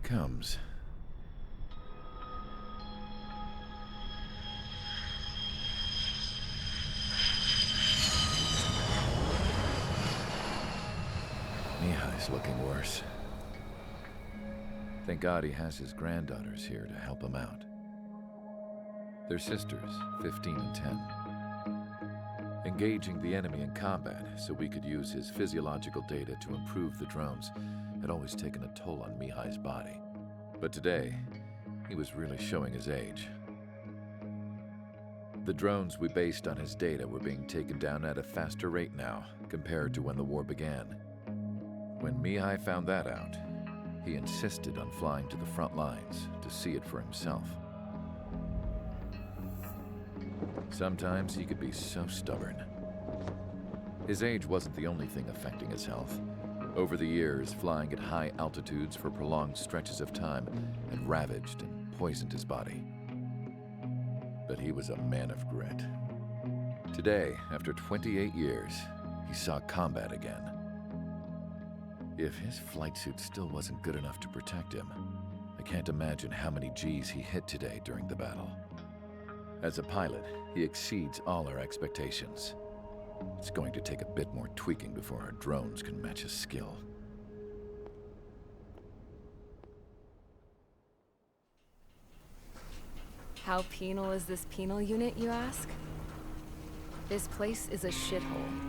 comes. Mihai's looking worse. Thank God he has his granddaughters here to help him out. They're sisters, 15 and 10. Engaging the enemy in combat so we could use his physiological data to improve the drones had always taken a toll on Mihai's body. But today, he was really showing his age. The drones we based on his data were being taken down at a faster rate now compared to when the war began. When Mihai found that out, he insisted on flying to the front lines to see it for himself. Sometimes he could be so stubborn. His age wasn't the only thing affecting his health. Over the years, flying at high altitudes for prolonged stretches of time had ravaged and poisoned his body. But he was a man of grit. Today, after 28 years, he saw combat again. If his flight suit still wasn't good enough to protect him, I can't imagine how many Gs he hit today during the battle. As a pilot, he exceeds all our expectations. It's going to take a bit more tweaking before our drones can match his skill. How penal is this penal unit, you ask? This place is a shithole.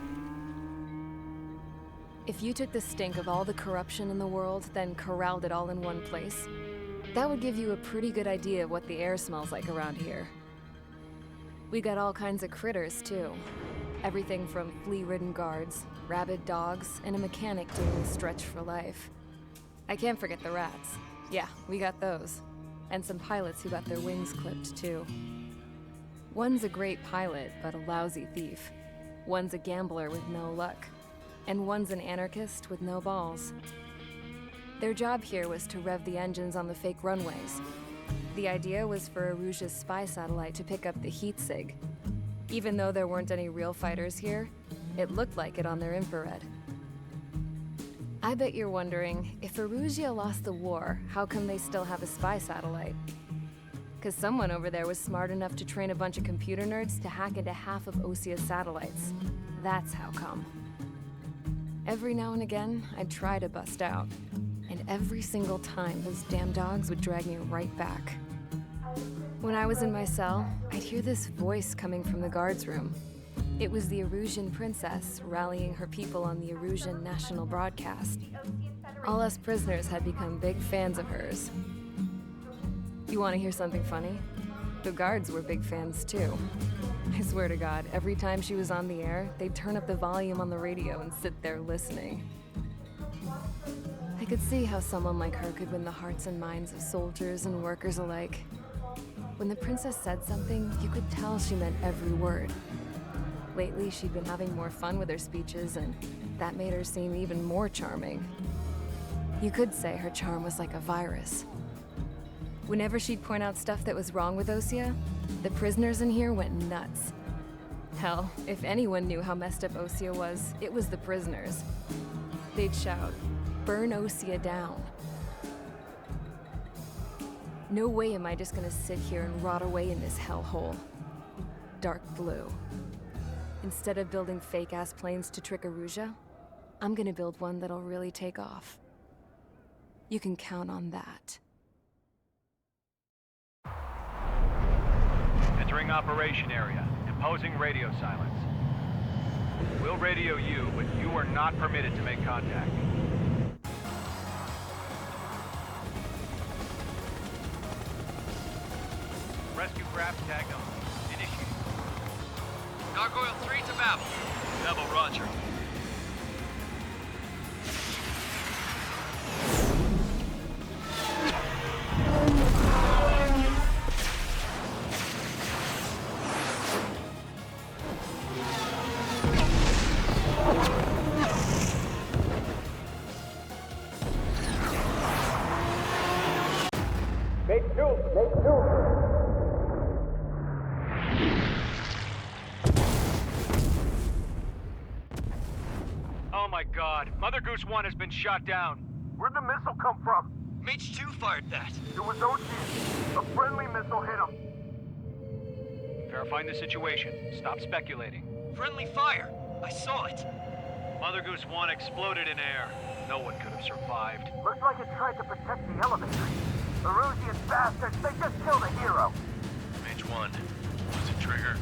If you took the stink of all the corruption in the world, then corralled it all in one place, that would give you a pretty good idea of what the air smells like around here. We got all kinds of critters, too. Everything from flea-ridden guards, rabid dogs, and a mechanic doing the stretch for life. I can't forget the rats. Yeah, we got those. And some pilots who got their wings clipped, too. One's a great pilot, but a lousy thief. One's a gambler with no luck. And one's an anarchist with no balls. Their job here was to rev the engines on the fake runways. The idea was for Erusean's spy satellite to pick up the heat sig. Even though there weren't any real fighters here, it looked like it on their infrared. I bet you're wondering, if Erusean lost the war, how come they still have a spy satellite? 'Cause someone over there was smart enough to train a bunch of computer nerds to hack into half of Osea's satellites. That's how come. Every now and again, I'd try to bust out. And every single time, those damn dogs would drag me right back. When I was in my cell, I'd hear this voice coming from the guards room. It was the Erusean princess rallying her people on the Erusean national broadcast. All us prisoners had become big fans of hers. You want to hear something funny? The guards were big fans too. I swear to God, every time she was on the air, they'd turn up the volume on the radio and sit there listening. I could see how someone like her could win the hearts and minds of soldiers and workers alike. When the princess said something, you could tell she meant every word. Lately, she'd been having more fun with her speeches, and that made her seem even more charming. You could say her charm was like a virus. Whenever she'd point out stuff that was wrong with Osea, the prisoners in here went nuts. Hell, if anyone knew how messed up Osea was, it was the prisoners. They'd shout, "Burn Osea down." No way am I just gonna sit here and rot away in this hellhole. Dark blue. Instead of building fake-ass planes to trick Erusean, I'm gonna build one that'll really take off. You can count on that. Entering operation area. Imposing radio silence. We'll radio you, but you are not permitted to make contact. Rescue craft tagged on. Initiate. Gargoyle 3 to Babel. Double Roger. Oh my God, Mother Goose One has been shot down. Where'd the missile come from? Mage 2 fired that. It was Osean. A friendly missile hit him. Verifying the situation. Stop speculating. Friendly fire. I saw it. Mother Goose One exploded in air. No one could have survived. Looks like it tried to protect the elevator. Erusean bastards, they just killed a hero. Mage 1. Was it Trigger?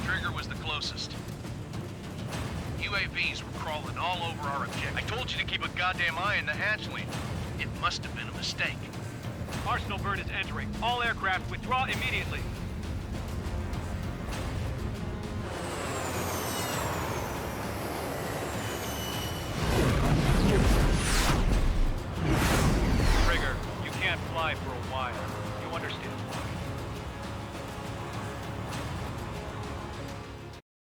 Trigger was the closest. UAVs were crawling all over our objective. I told you to keep a goddamn eye on the hatchling. It must have been a mistake. Arsenal bird is entering. All aircraft withdraw immediately.